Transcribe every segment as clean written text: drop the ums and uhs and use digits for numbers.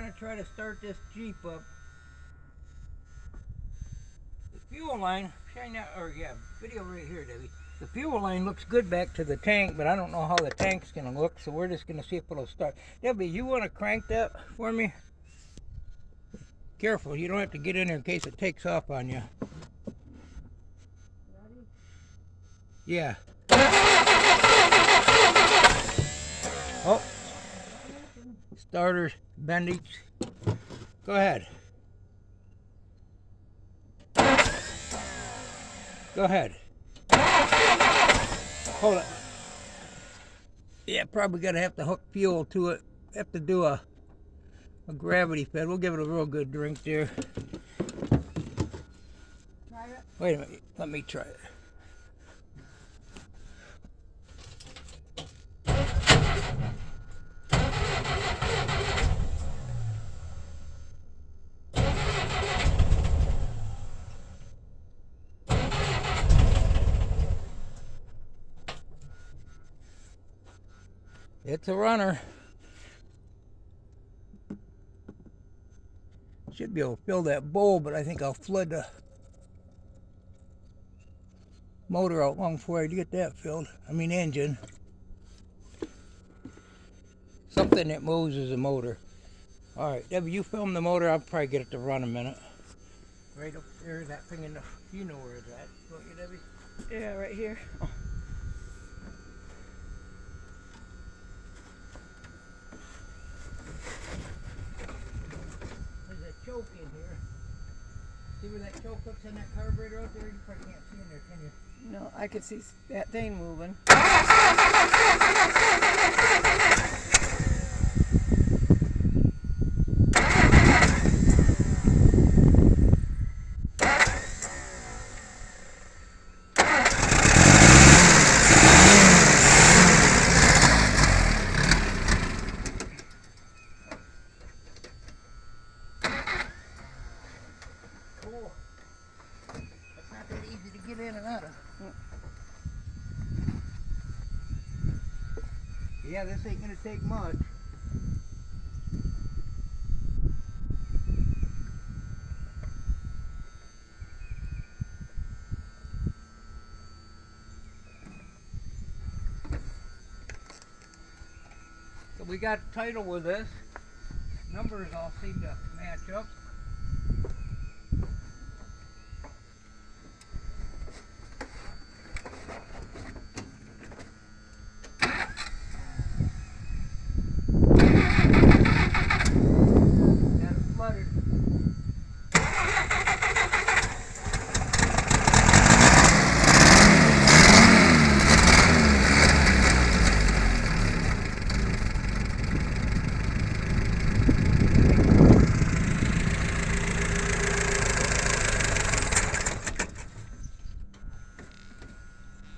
gonna try to start this Jeep up. The fuel line, shine that, or yeah, video right here, Debbie. The fuel line looks good back to the tank, but I don't know how the tank's gonna look, so we're just gonna see if it'll start. Debbie, you wanna crank that for me? Careful, you don't have to get in there in case it takes off on you. Yeah. Oh. Starters, bendage. Go ahead. Go ahead. Hold it. Yeah, probably gonna have to hook fuel to it. Have to do a gravity fed. We'll give it a real good drink there. Try it. Wait a minute. Let me try it. It's a runner. Should be able to fill that bowl, but I think I'll flood the motor out long before I get that filled. I mean engine. Something that moves is a motor. Alright, Debbie, you film the motor. I'll probably get it to run a minute. Right up there, that thing in the... You know where it's at, don't you, Debbie? Yeah, right here. Oh. There's a choke in here. See where that choke hooks in that carburetor out there? You probably can't see in there, can you? No, I could see that thing moving. Cool. It's not that easy to get in and out of. Yeah, this ain't gonna take much. So we got a title with this. Numbers all seem to match up.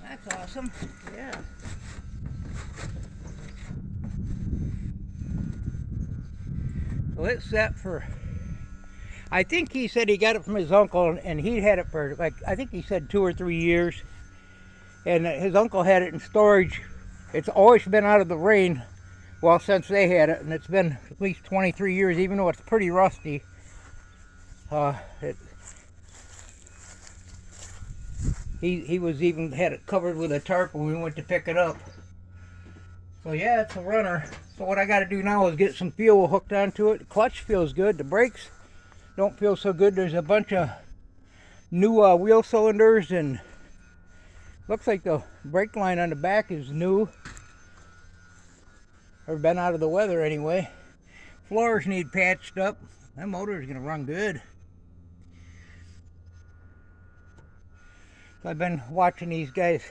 That's awesome. Yeah. So it's set for, I think he said he got it from his uncle, and he had it for, like, I think he said 2 or 3 years. And his uncle had it in storage. It's always been out of the rain, well, since they had it, and it's been at least 23 years, even though it's pretty rusty. He was even had it covered with a tarp when we went to pick it up. So yeah, it's a runner. So what I got to do now is get some fuel hooked onto it. The clutch feels good. The brakes don't feel so good. There's a bunch of new wheel cylinders, and looks like the brake line on the back is new, or been out of the weather anyway. Floors need patched up. That motor is gonna run good. So I've been watching these guys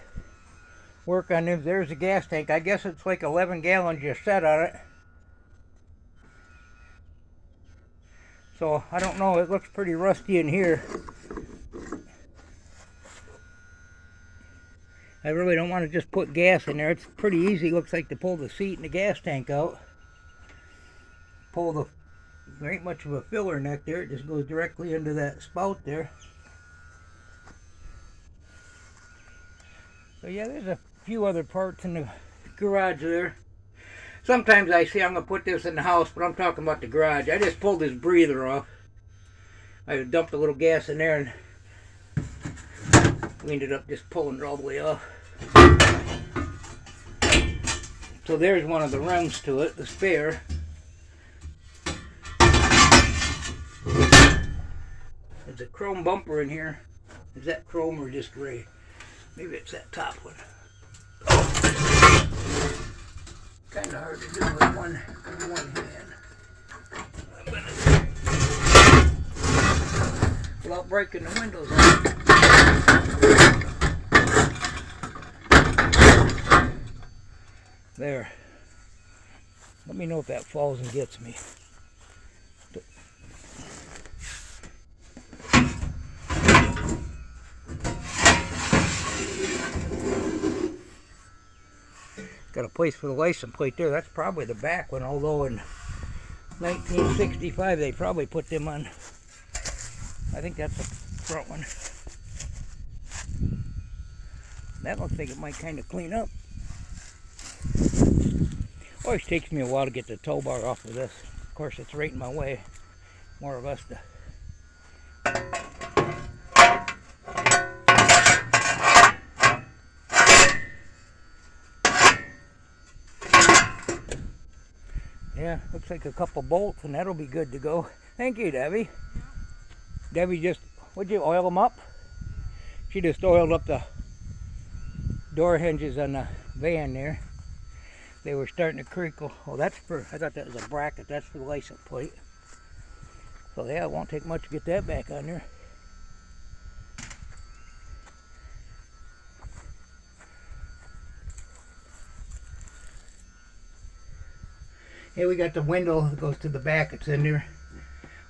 work on them. There's a gas tank. I guess it's like 11 gallons you set on it. So I don't know, it looks pretty rusty in here. I really don't want to just put gas in there. It's pretty easy, looks like, to pull the seat and the gas tank out. There ain't much of a filler neck there. It just goes directly into that spout there. So yeah, there's a few other parts in the garage there. Sometimes I say I'm going to put this in the house, but I'm talking about the garage. I just pulled this breather off. I dumped a little gas in there and we ended up just pulling it all the way off. So there's one of the rims to it, the spare. There's a chrome bumper in here. Is that chrome or just gray? Maybe it's that top one. Kind of hard to do with one hand. Without breaking the windows out. There. Let me know if that falls and gets me. Got a place for the license plate there. That's probably the back one, although in 1965 they probably put them on. I think that's the front one. That looks like it might kind of clean up. Always takes me a while to get the tow bar off of this. Of course, it's right in my way, more or less. Yeah, looks like a couple bolts and that'll be good to go. Thank you, Debbie. Debbie just, would you oil them up? She just oiled up the door hinges on the van there. They were starting to crinkle. Oh, that's for, I thought that was a bracket. That's for the license plate. So yeah, it won't take much to get that back on there. Here we got the window that goes to the back. It's in there.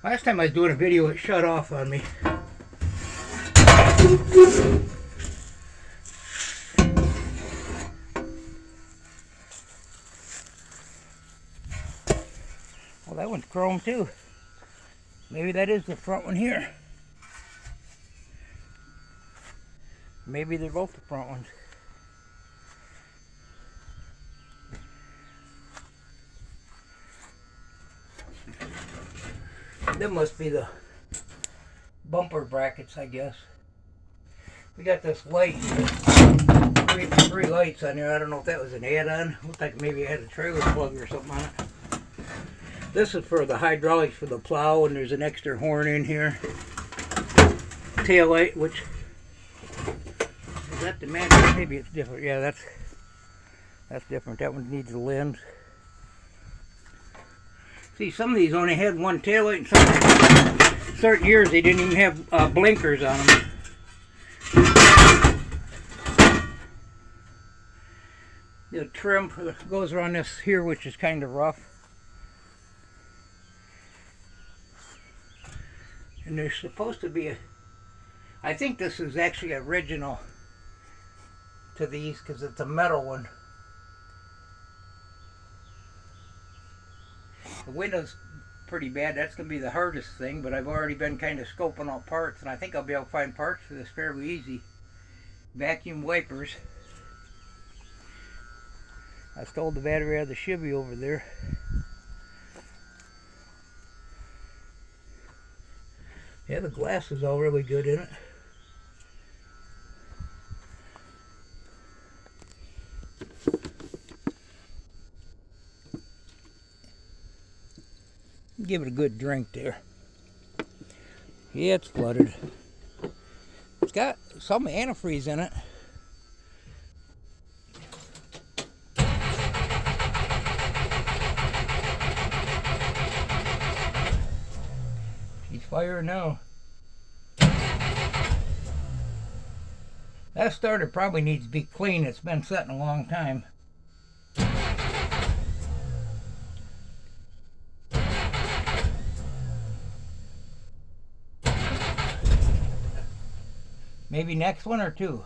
Last time I was doing a video, it shut off on me. Well, that one's chrome too. Maybe that is the front one here. Maybe they're both the front ones. That must be the bumper brackets, I guess. We got this light here. Three lights on there. I don't know if that was an add-on. Looked like maybe it had a trailer plug or something on it. This is for the hydraulics for the plow, and there's an extra horn in here. Tail light, which is that the manual? Maybe it's different. Yeah, that's different. That one needs a lens. See, some of these only had one tail light, and certain years they didn't even have blinkers on them. The trim goes around this here, which is kind of rough. And there's supposed to be I think this is actually original to these because it's a metal one. The window's pretty bad. That's going to be the hardest thing, but I've already been kind of scoping out parts, and I think I'll be able to find parts for this fairly easy. Vacuum wipers. I stole the battery out of the Chevy over there. Yeah, the glass is all really good in it. Give it a good drink there. Yeah, it's flooded. It's got some antifreeze in it. She's firing now. That starter probably needs to be clean. It's been sitting a long time. Maybe next one or two.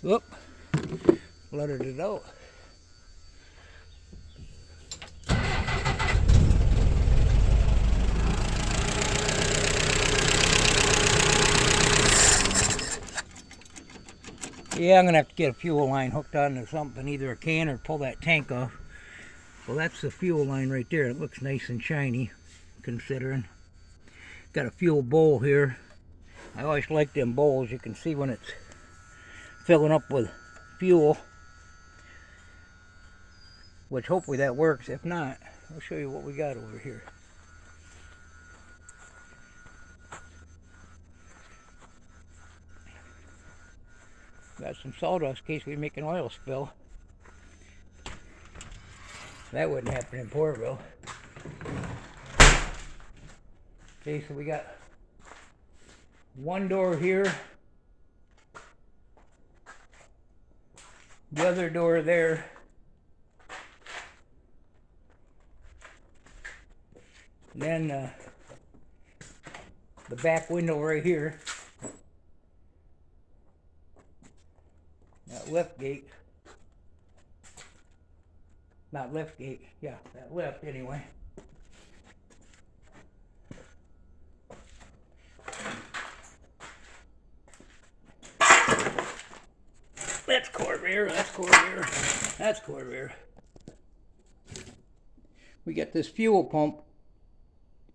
Whoop. Flooded it out. Yeah, I'm gonna have to get a fuel line hooked onto something, either a can or pull that tank off. Well, that's the fuel line right there. It looks nice and shiny, considering. Got a fuel bowl here. I always like them bowls. You can see when it's filling up with fuel, which hopefully that works. If not, I'll show you what we got over here. Got some sawdust in case we make an oil spill. That wouldn't happen in Portville. Okay, so we got one door here, the other door there, and then the back window right here, that lift gate, not lift gate, yeah, that lift anyway. That's cord rear, that's cord rear, that's cord rear. We got this fuel pump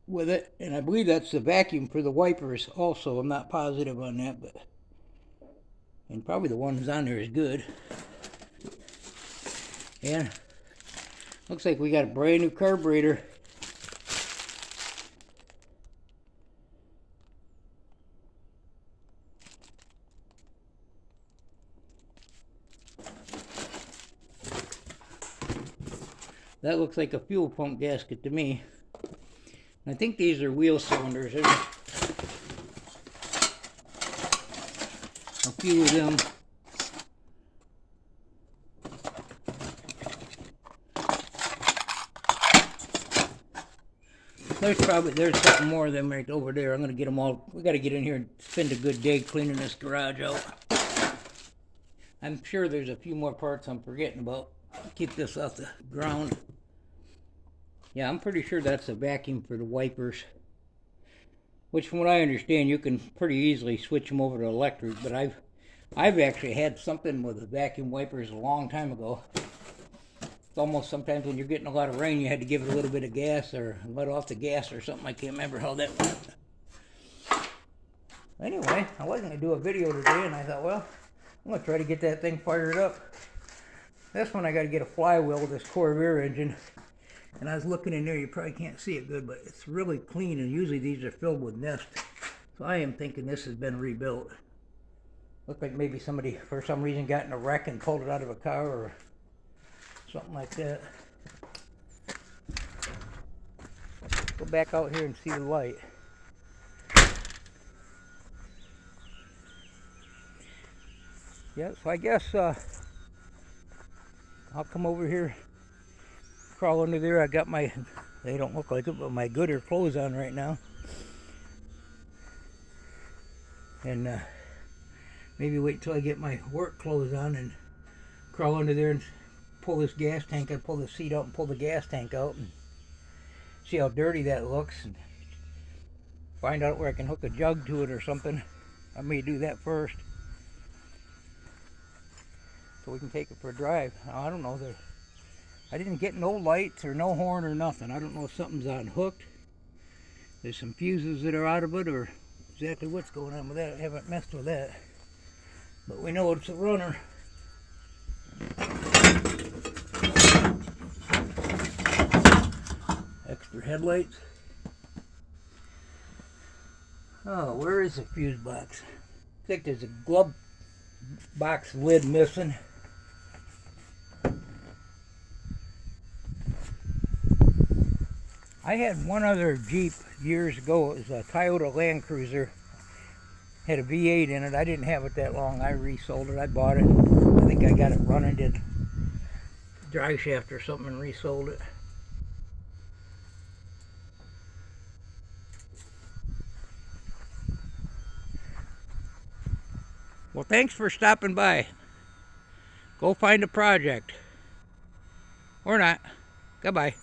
with it, and I believe that's the vacuum for the wipers also. I'm not positive on that, but and probably the one that's on there is good. And looks like we got a brand new carburetor. That looks like a fuel pump gasket to me. I think these are wheel cylinders. There's a few of them. There's something more of them right over there. I'm gonna get them all. We gotta get in here and spend a good day cleaning this garage out. I'm sure there's a few more parts I'm forgetting about. Keep this off the ground. Yeah, I'm pretty sure that's a vacuum for the wipers, which from what I understand you can pretty easily switch them over to electric, but I've actually had something with the vacuum wipers a long time ago. It's almost sometimes when you're getting a lot of rain you had to give it a little bit of gas or let off the gas or something. I can't remember how that went. Anyway, I wasn't going to do a video today, and I thought, well, I'm going to try to get that thing fired up. This one I got to get a flywheel with this Corvair engine. And I was looking in there, you probably can't see it good, but it's really clean, and usually these are filled with nest. So I am thinking this has been rebuilt. Looks like maybe somebody, for some reason, got in a wreck and pulled it out of a car or something like that. Go back out here and see the light. Yeah, so I guess I'll come over here, crawl under there. I got my, they don't look like it, but my gooder clothes on right now. And maybe wait till I get my work clothes on and crawl under there and pull this gas tank. I pull the seat out and pull the gas tank out and see how dirty that looks, and find out where I can hook a jug to it or something. I may do that first, so we can take it for a drive. I don't know. I didn't get no lights or no horn or nothing. I don't know if something's unhooked. There's some fuses that are out of it, or exactly what's going on with that. I haven't messed with that. But we know it's a runner. Extra headlights. Oh, where is the fuse box? I think there's a glove box lid missing. I had one other Jeep years ago. It was a Toyota Land Cruiser. Had a V8 in it. I didn't have it that long. I resold it. I bought it. I think I got it running, did dry shaft or something, and resold it. Well, thanks for stopping by. Go find a project. Or not. Goodbye.